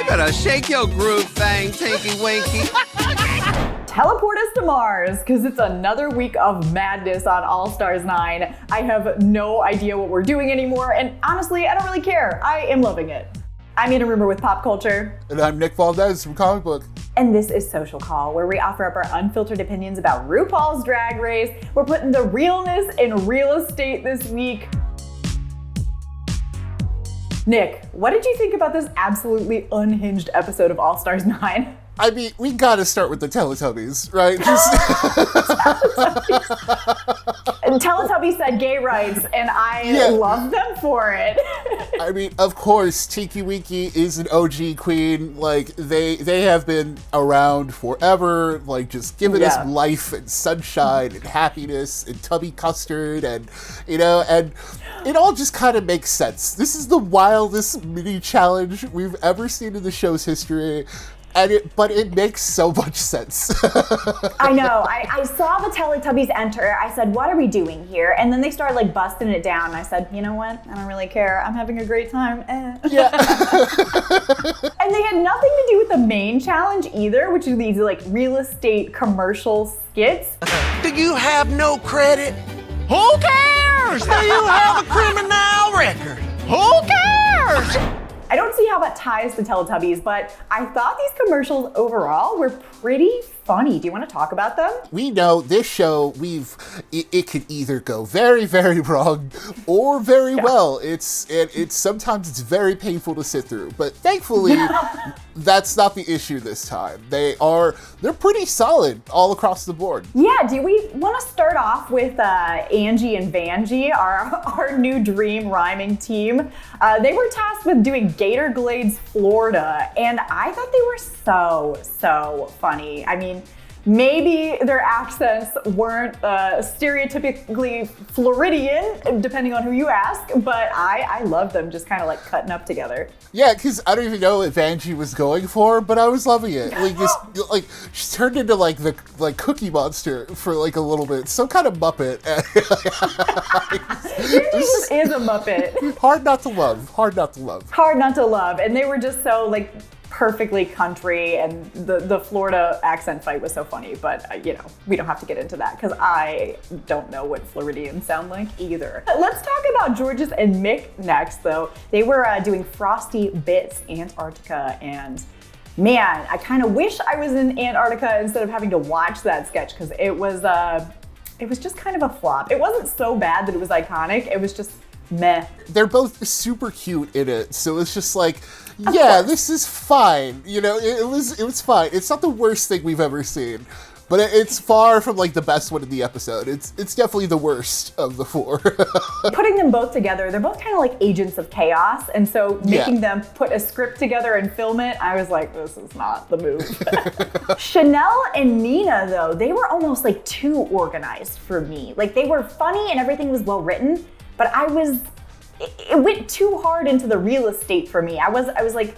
Better shake your groove thing, Tinky Winky. Teleport us to Mars, because it's another week of madness on All Stars 9. I have no idea what we're doing anymore, and honestly, I don't really care. I am loving it. I'm Anna Rumor with Pop Culture. And I'm Nick Valdez from Comic Book. And this is Social Call, where we offer up our unfiltered opinions about RuPaul's Drag Race. We're putting the realness in real estate this week. Nick, what did you think about this absolutely unhinged episode of All Stars 9? I mean, we gotta start with the Teletubbies, right? And Teletubbies said gay rights, and I love them for it. I mean, of course, Tinky Winky is an OG queen. Like, they have been around forever, like, just giving us life and sunshine and happiness and tubby custard and, and it all just kind of makes sense. This is the wildest mini challenge we've ever seen in the show's history. But it makes so much sense. I know. I saw the Teletubbies enter. I said, what are we doing here? And then they started like busting it down. I said, you know what? I don't really care. I'm having a great time. Yeah. And they had nothing to do with the main challenge either, which are these like real estate commercial skits. Do you have no credit? Who cares? Do you have a criminal record? Who cares? I don't see how that ties to Teletubbies, but I thought these commercials overall were pretty funny. Do you want to talk about them? We know this show, it could either go very, very wrong or very well. It's sometimes it's very painful to sit through, but thankfully that's not the issue this time. They're pretty solid all across the board. Yeah, do we want to start off with Angie and Vanjie, our new dream rhyming team? They were tasked with doing Gator Glades, Florida, and I thought they were so funny. I mean, maybe their accents weren't stereotypically Floridian, depending on who you ask, but I love them just kind of like cutting up together. Yeah, because I don't even know what Vanjie was going for, but I was loving it. Like, she turned into like the Cookie Monster for like a little bit, some kind of Muppet. Vanjie is a Muppet. Hard not to love. Hard not to love. And they were just so like perfectly country, and the Florida accent fight was so funny, but we don't have to get into that because I don't know what Floridians sound like either. Let's talk about Jorgeous and Mick next though. They were doing Frosty Bits Antarctica, and man, I kind of wish I was in Antarctica instead of having to watch that sketch because it was just kind of a flop. It wasn't so bad that it was iconic, it was just meh. They're both super cute in it, so it's just like, this is fine. It was fine. It's not the worst thing we've ever seen, but it's far from like the best one in the episode. It's definitely the worst of the four. Putting them both together, they're both kind of like agents of chaos, and so making them put a script together and film it, I was like, this is not the move. Chanel and Nina though, they were almost like too organized for me. Like, they were funny and everything was well written, but it went too hard into the real estate for me. I was like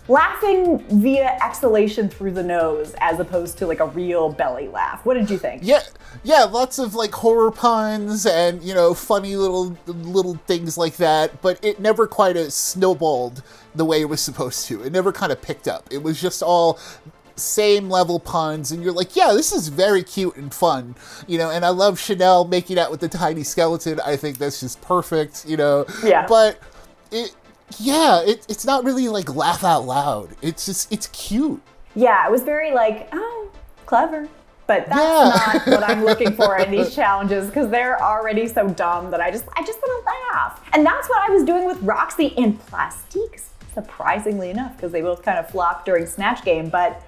laughing via exhalation through the nose as opposed to like a real belly laugh. What did you think? Yeah, lots of like horror puns and funny little things like that, but it never quite snowballed the way it was supposed to. It never kind of picked up. It was just all same level puns, and you're like, yeah, this is very cute and fun, and I love Chanel making out with the tiny skeleton. I think that's just perfect, but it's not really like laugh out loud. It's cute. Yeah, it was very like, oh, clever. But that's not what I'm looking for in these challenges, because they're already so dumb that I just want to laugh. And that's what I was doing with Roxxxy and Plastique, surprisingly enough, because they both kind of flopped during Snatch Game, but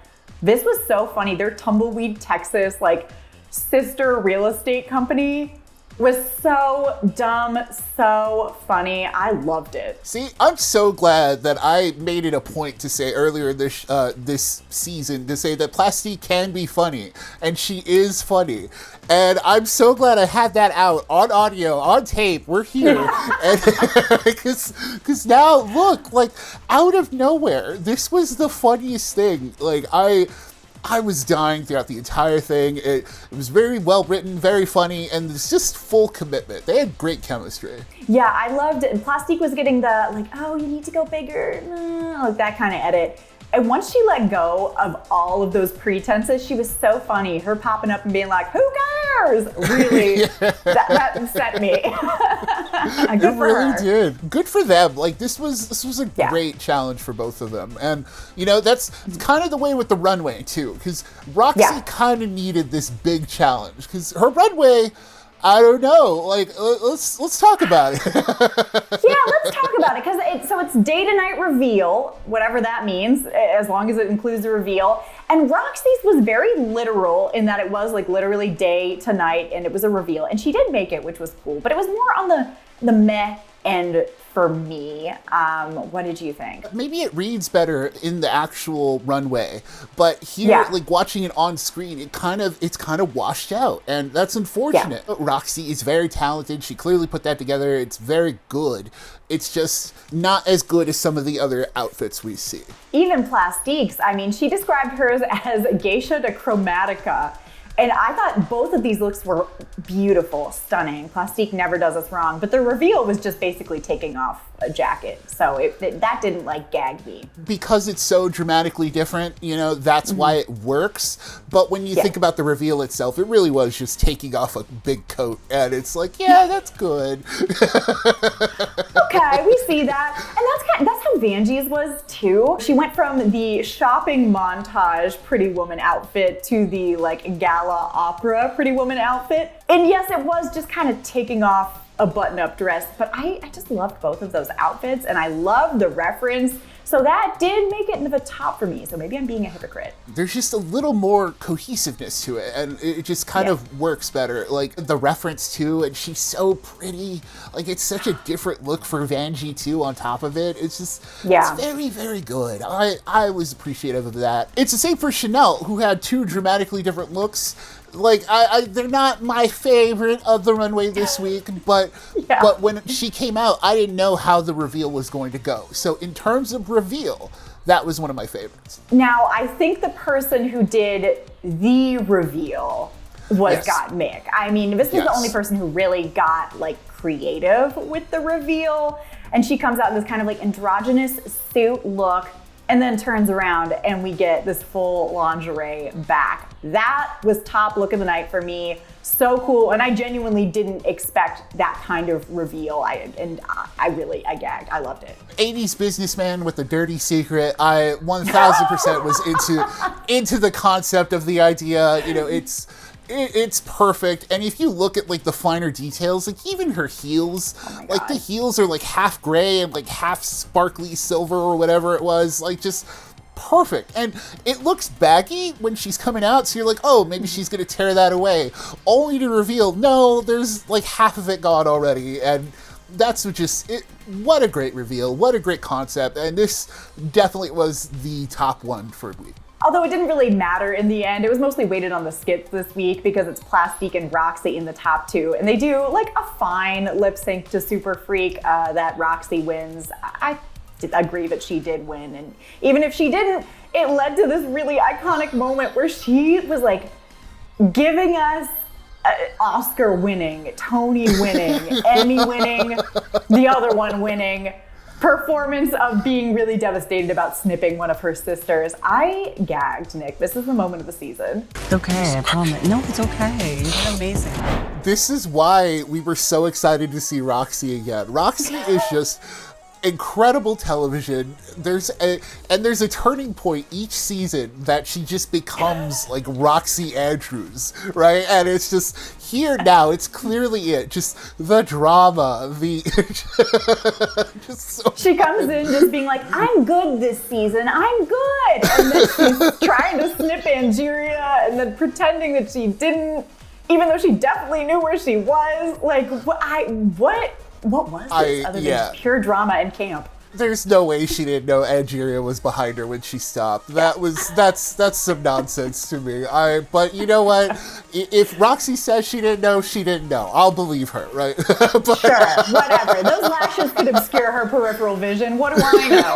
this was so funny. Their Tumbleweed, Texas, like sister real estate company was so dumb, so funny. I loved it. See, I'm so glad that I made it a point to say earlier in this season to say that Plastique can be funny, and she is funny. And I'm so glad I had that out on audio, on tape. We're here. Because now, look, like, out of nowhere, this was the funniest thing. Like, I was dying throughout the entire thing. It was very well written, very funny, and it's just full commitment. They had great chemistry. Yeah, I loved it. And Plastique was getting the, like, oh, you need to go bigger, like that kind of edit. And once she let go of all of those pretenses, she was so funny. Her popping up and being like, who cares? Really, that upset me. Good It for really her. did. Good for them. Like this was a great challenge for both of them. And you know, that's kind of the way with the runway too, because Roxxxy kind of needed this big challenge because her runway, I don't know. Like, let's talk about it. Yeah, let's talk about it, because it's day to night reveal, whatever that means, as long as it includes the reveal. And Roxxxy's was very literal in that it was like literally day to night, and it was a reveal. And she did make it, which was cool, but it was more on the meh end for me. What did you think? Maybe it reads better in the actual runway, but here, like watching it on screen, it's kind of washed out, and that's unfortunate. Roxxxy is very talented. She clearly put that together. It's very good. It's just not as good as some of the other outfits we see. Even Plastique's, I mean, she described hers as geisha de chromatica. And I thought both of these looks were beautiful, stunning. Plastique never does us wrong, but the reveal was just basically taking off a jacket. So that didn't like gag me. Because it's so dramatically different, you know, that's why it works. But when you think about the reveal itself, it really was just taking off a big coat, and it's like, yeah, that's good. Okay, we see that. And that's how Vanjie's was too. She went from the shopping montage Pretty Woman outfit to the like gala opera Pretty Woman outfit. And yes, it was just kind of taking off a button-up dress, but I just loved both of those outfits, and I loved the reference. So that did make it into the top for me. So maybe I'm being a hypocrite. There's just a little more cohesiveness to it, and it just kind of works better. Like the reference too, and she's so pretty. Like it's such a different look for Vanjie too on top of it. It's just, it's very, very good. I was appreciative of that. It's the same for Chanel, who had two dramatically different looks. Like they're not my favorite of the runway this week, but when she came out, I didn't know how the reveal was going to go. So in terms of reveal, that was one of my favorites. Now, I think the person who did the reveal was 𝐿𝐻𝐿𝐻𝐿. I mean, this was the only person who really got like creative with the reveal. And she comes out in this kind of like androgynous suit look, and then turns around and we get this full lingerie back. That was top look of the night for me. So cool, and I genuinely didn't expect that kind of reveal. I gagged. I loved it. 80s businessman with a dirty secret. I 1000% was into the concept of the idea. You know, it's perfect. And if you look at like the finer details, like even her heels, like the heels are like half gray and like half sparkly silver or whatever it was, like just perfect. And it looks baggy when she's coming out, so you're like, oh, maybe she's gonna tear that away, only to reveal, no, there's like half of it gone already. And that's what a great reveal, what a great concept. And this definitely was the top one for me. Although it didn't really matter in the end, it was mostly weighted on the skits this week because it's Plastique and Roxxxy in the top two. And they do like a fine lip sync to Super Freak that Roxxxy wins. I agree that she did win. And even if she didn't, it led to this really iconic moment where she was like giving us Oscar winning, Tony winning, Emmy winning, the other one winning performance of being really devastated about snipping one of her sisters. I gagged, Nick. This is the moment of the season. It's okay, I promise. No, it's okay. You did amazing. This is why we were so excited to see Roxxxy again. Roxxxy is just incredible television. There's a turning point each season that she just becomes like Roxxxy Andrews, right? And it's just here now. It's clearly it. Just the drama, just so she comes in just being like, I'm good this season. I'm good. And then she's trying to snip Angeria and then pretending that she didn't, even though she definitely knew where she was. Like, what was this other than pure drama and camp? There's no way she didn't know Angeria was behind her when she stopped. That's some nonsense to me. But you know what? If Roxxxy says she didn't know, she didn't know. I'll believe her, right? Sure, whatever. Those lashes could obscure her peripheral vision. What do I know?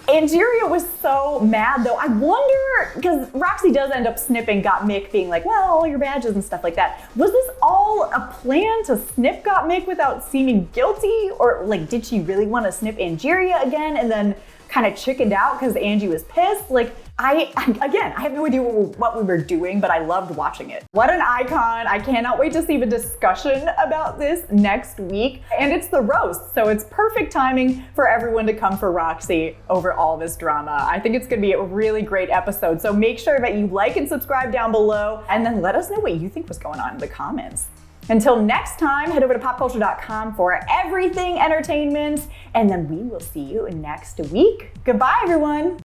Angeria was so mad though. I wonder, because Roxxxy does end up snipping 𝐿𝐻𝐿𝐻, being like, well, all your badges and stuff like that. Was this all a plan to snip 𝐿𝐻𝐿𝐻 without seeming guilty? Or like, did she really want to snip Angeria again and then kind of chickened out because Angie was pissed. Like, I have no idea what we were doing, but I loved watching it. What an icon. I cannot wait to see the discussion about this next week. And it's the roast, so it's perfect timing for everyone to come for Roxxxy over all this drama. I think it's gonna be a really great episode. So make sure that you like and subscribe down below, and then let us know what you think was going on in the comments. Until next time, head over to popculture.com for everything entertainment, and then we will see you next week. Goodbye, everyone.